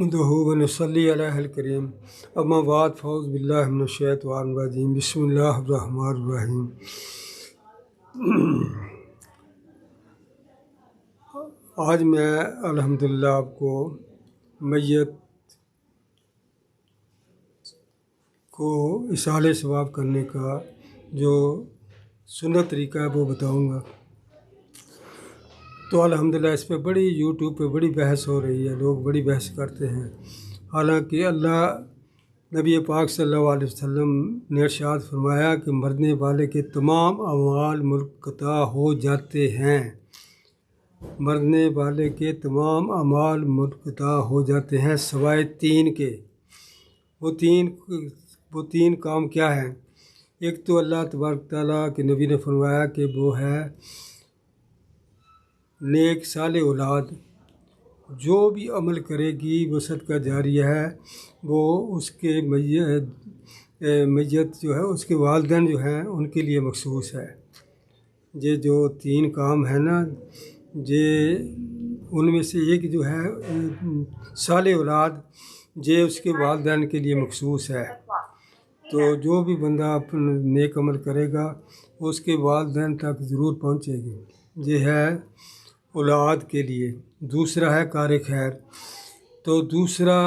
نحمدہ و نصلی علیہ الکریم اما بعد فاعوذ باللہ من الشیطان الرجیم بسم اللہ الرحمن الرحیم۔ آج میں الحمدللہ آپ کو میت کو اصالہ ثواب کرنے کا جو سنت طریقہ ہے وہ بتاؤں گا۔ تو الحمدللہ اس پہ بڑی یوٹیوب پہ بڑی بحث ہو رہی ہے، لوگ بڑی بحث کرتے ہیں، حالانکہ اللہ نبی پاک صلی اللہ علیہ وسلم نے ارشاد فرمایا کہ مرنے والے کے تمام اعمال منقطع ہو جاتے ہیں، مرنے والے کے تمام اعمال منقطع ہو جاتے ہیں سوائے تین کے۔ وہ تین کام کیا ہیں؟ ایک تو اللہ تبارک تعالیٰ کے نبی نے فرمایا کہ وہ ہے نیک صالح اولاد، جو بھی عمل کرے گی وہ صدقہ جاریہ ہے، وہ اس کے میت جو ہے اس کے والدین جو ہیں ان کے لیے مخصوص ہے۔ یہ جو تین کام ہیں نا، یہ ان میں سے ایک جو ہے صالح اولاد، یہ اس کے والدین کے لیے مخصوص ہے۔ تو جو بھی بندہ اپنا نیک عمل کرے گا اس کے والدین تک ضرور پہنچے گی، یہ ہے اولاد کے لیے۔ دوسرا ہے کار خیر۔ تو دوسرا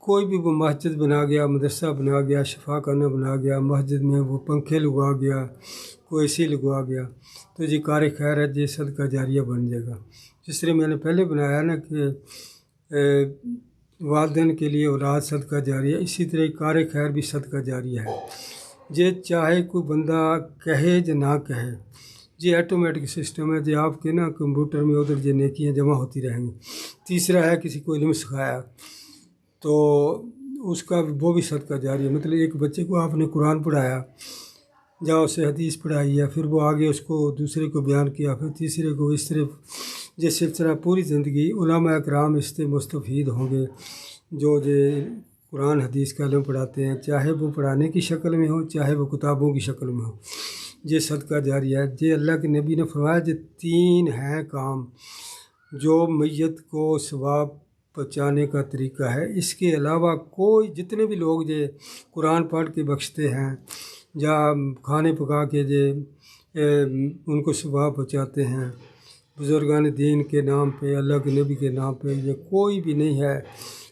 کوئی بھی وہ مسجد بنا گیا، مدرسہ بنا گیا، شفا خانہ بنا گیا، مسجد میں وہ پنکھے لگوا گیا، کوئی اے سی لگوا گیا، تو یہ کار خیر ہے، یہ صدقہ جاریہ بن جائے گا۔ جس طرح میں نے پہلے بنایا نا کہ والدین کے لیے اولاد صدقہ جاریہ، اسی طرح کار خیر بھی صدقہ جاریہ ہے۔ یہ چاہے کوئی بندہ کہے یا نہ کہے، یہ آٹومیٹک سسٹم ہے، جو آپ کے نا کمپیوٹر میں ادھر یہ نیکیاں جمع ہوتی رہیں گی۔ تیسرا ہے کسی کو علم سکھایا تو اس کا وہ بھی صدقہ جاریہ، مطلب ایک بچے کو آپ نے قرآن پڑھایا یا اسے حدیث پڑھائی ہے، پھر وہ آگے اس کو دوسرے کو بیان کیا، پھر تیسرے کو، اس طرح یہ سلسلہ پوری زندگی علماء اکرام اس سے مستفید ہوں گے، جو قرآن حدیث کا علم پڑھاتے ہیں، چاہے وہ پڑھانے کی شکل میں ہو چاہے وہ کتابوں کی شکل میں ہو، یہ صدقہ جاریہ ہے۔ یہ اللہ کے نبی نے فرمایا یہ تین ہیں کام جو میت کو ثواب پہنچانے کا طریقہ ہے۔ اس کے علاوہ کوئی جتنے بھی لوگ یہ قرآن پڑھ کے بخشتے ہیں یا کھانے پکا کے ان کو ثواب پہنچاتے ہیں بزرگان دین کے نام پہ، اللہ کے نبی کے نام پہ، یہ کوئی بھی نہیں ہے۔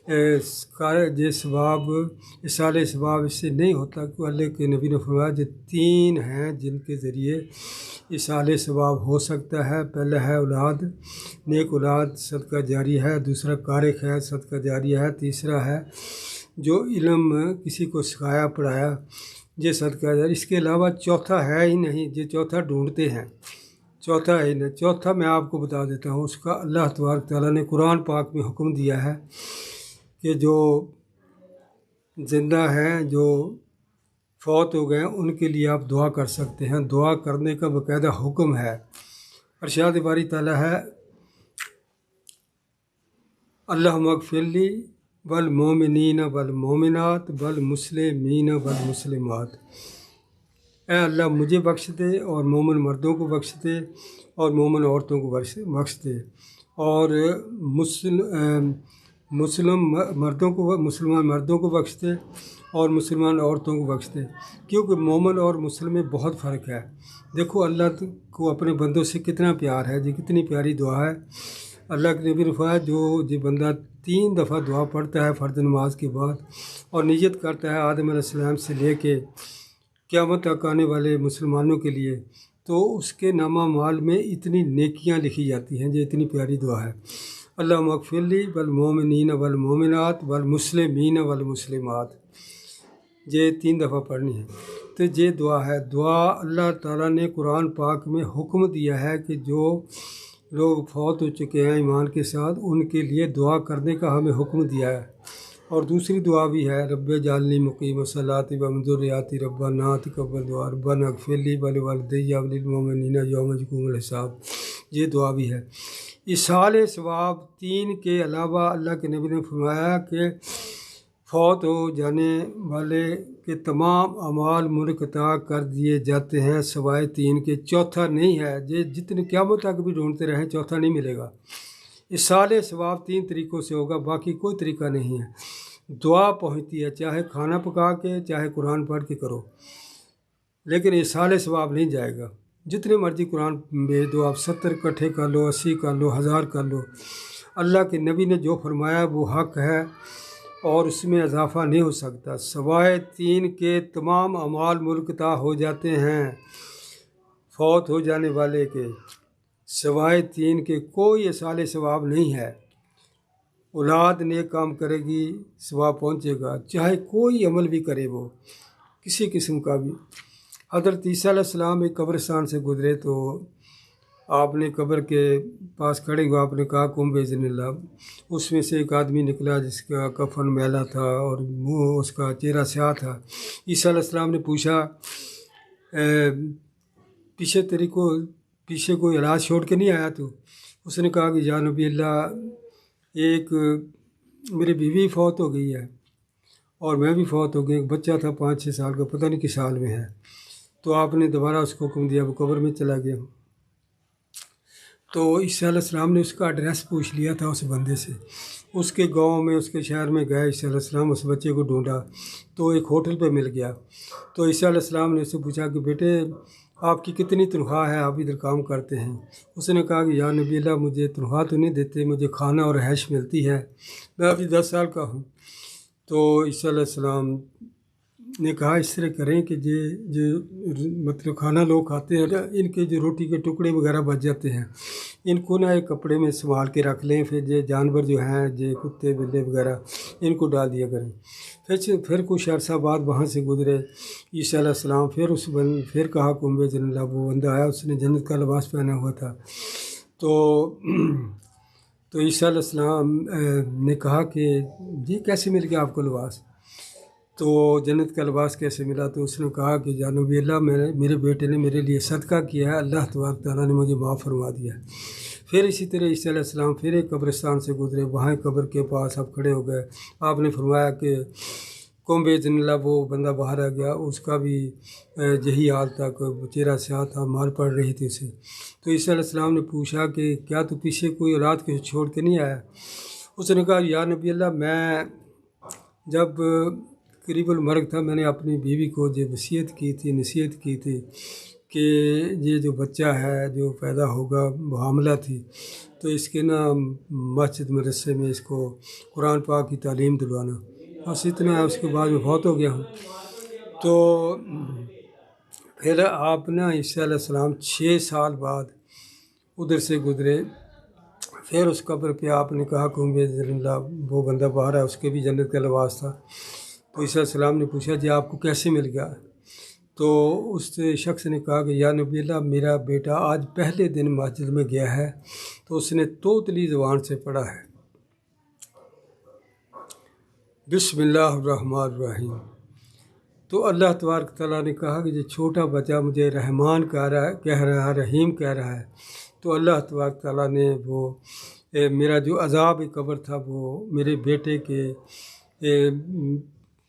یہ ثواب اصالہ ثواب اس سے نہیں ہوتا، کہ اللہ کے نبی نے فرمایا یہ تین ہیں جن کے ذریعے اصالہ ثواب ہو سکتا ہے۔ پہلا ہے اولاد، نیک اولاد صدقہ جاری ہے۔ دوسرا کار خیر صدقہ جاریہ ہے۔ تیسرا ہے جو علم کسی کو سکھایا پڑھایا، یہ صدقہ جاری۔ اس کے علاوہ چوتھا ہے ہی نہیں، یہ چوتھا ڈھونڈتے ہیں، چوتھا ہے نہیں۔ چوتھا میں آپ کو بتا دیتا ہوں، اس کا اللہ تبارک تعالیٰ نے قرآن پاک میں حکم دیا ہے کہ جو زندہ ہیں، جو فوت ہو گئے ہیں، ان کے لیے آپ دعا کر سکتے ہیں۔ دعا کرنے کا باقاعدہ حکم ہے۔ ارشاد باری تعالیٰ ہے اللہم اغفر لی والمومنین والمومنات والمسلمین والمسلمات، اے اللہ مجھے بخش دے اور مومن مردوں کو بخش دے اور مومن عورتوں کو بخش دے، اور مسلمان مردوں کو بخش دے اور مسلمان عورتوں کو بخش دے، کیونکہ مومن اور مسلم میں بہت فرق ہے۔ دیکھو اللہ کو اپنے بندوں سے کتنا پیار ہے، یہ کتنی پیاری دعا ہے۔ اللہ کے نبی نے فرمایا جو بندہ 3 دفعہ دعا پڑھتا ہے فرض نماز کے بعد اور نیت کرتا ہے آدم علیہ السلام سے لے کے قیامت تک آنے والے مسلمانوں کے لیے، تو اس کے نامہ اعمال میں اتنی نیکیاں لکھی جاتی ہیں۔ یہ اتنی پیاری دعا ہے، اللہم اغفر لی والمومنین والمومنات والمسلمین والمسلمات، یہ 3 دفعہ پڑھنی ہے۔ تو یہ دعا ہے۔ دعا اللہ تعالیٰ نے قرآن پاک میں حکم دیا ہے کہ جو لوگ فوت ہو چکے ہیں ایمان کے ساتھ، ان کے لیے دعا کرنے کا ہمیں حکم دیا ہے۔ اور دوسری دعا بھی ہے، رب اجعلنی مقیم الصلاۃ ومن ذریتی ربنا تقبل دعا ربنا اغفر لی ولوالدی وللمؤمنین یوم یقوم الحساب، یہ دعا بھی ہے۔ اصالہ ثواب 3 کے علاوہ اللہ کے نبی نے فرمایا کہ فوت ہو جانے والے کے تمام اعمال منقطع کر دیے جاتے ہیں سوائے 3 کے۔ چوتھا نہیں ہے، یہ جتنے قیامت تک بھی ڈھونڈتے رہیں چوتھا نہیں ملے گا۔ اصال ثواب 3 طریقوں سے ہوگا، باقی کوئی طریقہ نہیں ہے۔ دعا پہنچتی ہے، چاہے کھانا پکا کے چاہے قرآن پڑھ کے کرو، لیکن اصال ثواب نہیں جائے گا۔ جتنے مرضی قرآن بھیج دو، آپ 70 اکٹھے کر لو، 80 کر لو، 1000 کر لو، اللہ کے نبی نے جو فرمایا وہ حق ہے اور اس میں اضافہ نہیں ہو سکتا۔ سوائے 3 کے تمام اعمال ملتقی ہو جاتے ہیں فوت ہو جانے والے کے، سوائے 3 کے کوئی اصال ثواب نہیں ہے۔ اولاد نیک کام کرے گی ثواب پہنچے گا، چاہے کوئی عمل بھی کرے، وہ کسی قسم کا بھی۔ حضرت عیسیٰ علیہ السلام ایک قبرستان سے گزرے تو آپ نے قبر کے پاس کھڑے ہوئے آپ نے کہا قم بإذن اللہ۔ اس میں سے ایک آدمی نکلا جس کا کفن میلا تھا اور منہ اس کا چہرہ سیاہ تھا۔ عیسیٰ علیہ السلام نے پوچھا پیچھے کوئی علاج چھوڑ کے نہیں آیا تو؟ اس نے کہا کہ یا نبی اللہ، ایک میری بیوی فوت ہو گئی ہے اور میں بھی فوت ہو گئی، ایک بچہ تھا 5-6 سال کا، پتہ نہیں کس سال میں ہے۔ تو آپ نے دوبارہ اس کو حکم دیا، وہ قبر میں چلا گیا۔ تو عیسیٰ علیہ السلام نے اس کا ایڈریس پوچھ لیا تھا اس بندے سے، اس کے گاؤں میں اس کے شہر میں گئے۔ عیسیٰ علیہ السلام اس بچے کو ڈھونڈا تو ایک ہوٹل پہ مل گیا۔ تو عیسیٰ علیہ السلام نے اس سے پوچھا کہ بیٹے آپ کی کتنی تنخواہ ہے، آپ ادھر کام کرتے ہیں؟ اس نے کہا کہ یا نبی اللہ، مجھے تنخواہ تو نہیں دیتے، مجھے کھانا اور رہائش ملتی ہے، میں ابھی 10 سال کا ہوں۔ تو عیسیٰ علیہ السلام نے کہا اس طرح کریں کہ جو مطلب کھانا لوگ کھاتے ہیں، ان کے جو روٹی کے ٹکڑے وغیرہ بچ جاتے ہیں، ان کو نہ ایک کپڑے میں سنبھال کے رکھ لیں، پھر جو جانور جو ہیں جو کتے بلے وغیرہ ان کو ڈال دیا کریں۔ پھر کچھ عرصہ بعد وہاں سے گزرے عیسیٰ علیہ السلام، پھر کہا قم بإذن اللہ۔ وہ بندہ آیا، اس نے جنت کا لباس پہنا ہوا تھا۔ تو عیسیٰ علیہ السلام نے کہا کہ یہ کیسے مل گیا آپ کو لباس؟ تو جنت کا لباس کیسے ملا؟ تو اس نے کہا کہ یا نبی اللہ، میرے بیٹے نے میرے لیے صدقہ کیا ہے، اللہ تبارک تعالیٰ نے مجھے معاف فرما دیا ہے۔ پھر اسی طرح عیسیٰ علیہ السلام پھر ایک قبرستان سے گزرے، وہاں قبر کے پاس آپ کھڑے ہو گئے، آپ نے فرمایا کہ قم بإذن اللہ۔ وہ بندہ باہر آ گیا، اس کا بھی یہی حال تھا، چہرہ سیاہ تھا، مار پڑ رہی تھی اسے۔ تو عیسیٰ علیہ السلام نے پوچھا کہ کیا تو پیچھے کوئی اولاد کو چھوڑ کے نہیں آیا؟ اس نے کہا یا نبی اللہ، میں جب قریب المرگ تھا، میں نے اپنی بیوی کو جو نصیحت کی تھی کہ یہ جو بچہ ہے جو پیدا ہوگا، وہ حاملہ تھی، تو اس کے نا مسجد مدرسے میں اس کو قرآن پاک کی تعلیم دلوانا، بس اتنا ہے۔ اس کے بعد میں فوت ہو گیا ہوں۔ تو پھر آپ نا عیسیٰ علیہ السلام 6 سال بعد ادھر سے گزرے، پھر اس قبر پہ آپ نے کہا قم بإذن اللہ۔ وہ بندہ باہر ہے، اس کے بھی جنت کا لباس تھا۔ تو عیسیٰ علیہ السلام نے پوچھا جی آپ کو کیسے مل گیا؟ تو اس شخص نے کہا کہ یا نبی اللہ، میرا بیٹا آج پہلے دن مسجد میں گیا ہے تو اس نے توتلی زبان سے پڑھا ہے بسم اللہ الرحمن الرحیم۔ تو اللہ تبارک تعالیٰ نے کہا کہ یہ چھوٹا بچہ مجھے رحمان کہہ رہا ہے، رحیم کہہ رہا ہے۔ تو اللہ تبارک تعالیٰ نے وہ میرا جو عذاب قبر تھا وہ میرے بیٹے کے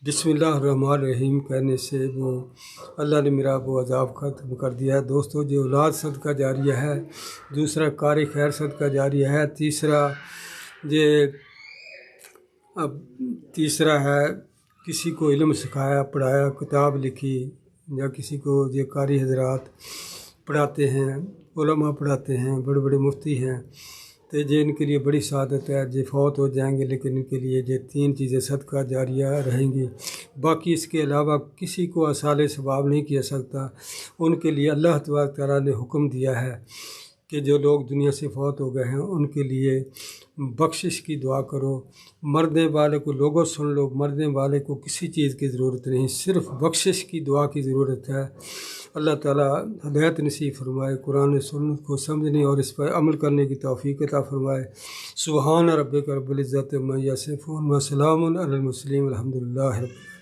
بسم اللہ الرحمن الرحیم کہنے سے وہ اللہ نے میرا وہ عذاب ختم کر دیا ہے۔ دوستو، جو اولاد صدقہ جاریہ ہے، دوسرا کار خیر صدقہ جاریہ ہے، تیسرا ہے کسی کو علم سکھایا، پڑھایا، کتاب لکھی، یا کسی کو یہ قاری حضرات پڑھاتے ہیں، علماء پڑھاتے ہیں، بڑے بڑے مفتی ہیں، تو یہ ان کے لیے بڑی سعادت ہے۔ یہ فوت ہو جائیں گے لیکن ان کے لیے یہ 3 چیزیں صدقہ جاریہ رہیں گی۔ باقی اس کے علاوہ کسی کو اصال ثواب نہیں کیا سکتا۔ ان کے لیے اللہ تبارک تعالیٰ نے حکم دیا ہے کہ جو لوگ دنیا سے فوت ہو گئے ہیں ان کے لیے بخشش کی دعا کرو۔ مرنے والے کو لوگوں سن لو، مرنے والے کو کسی چیز کی ضرورت نہیں، صرف بخشش کی دعا کی ضرورت ہے۔ اللہ تعالیٰ ہدایت نصیب فرمائے، قرآن و سنت کو سمجھنے اور اس پر عمل کرنے کی توفیق عطا فرمائے۔ سبحان ربک رب العزت عما یصفون و سلام علی المرسلین، الحمد للہ رب العالمین۔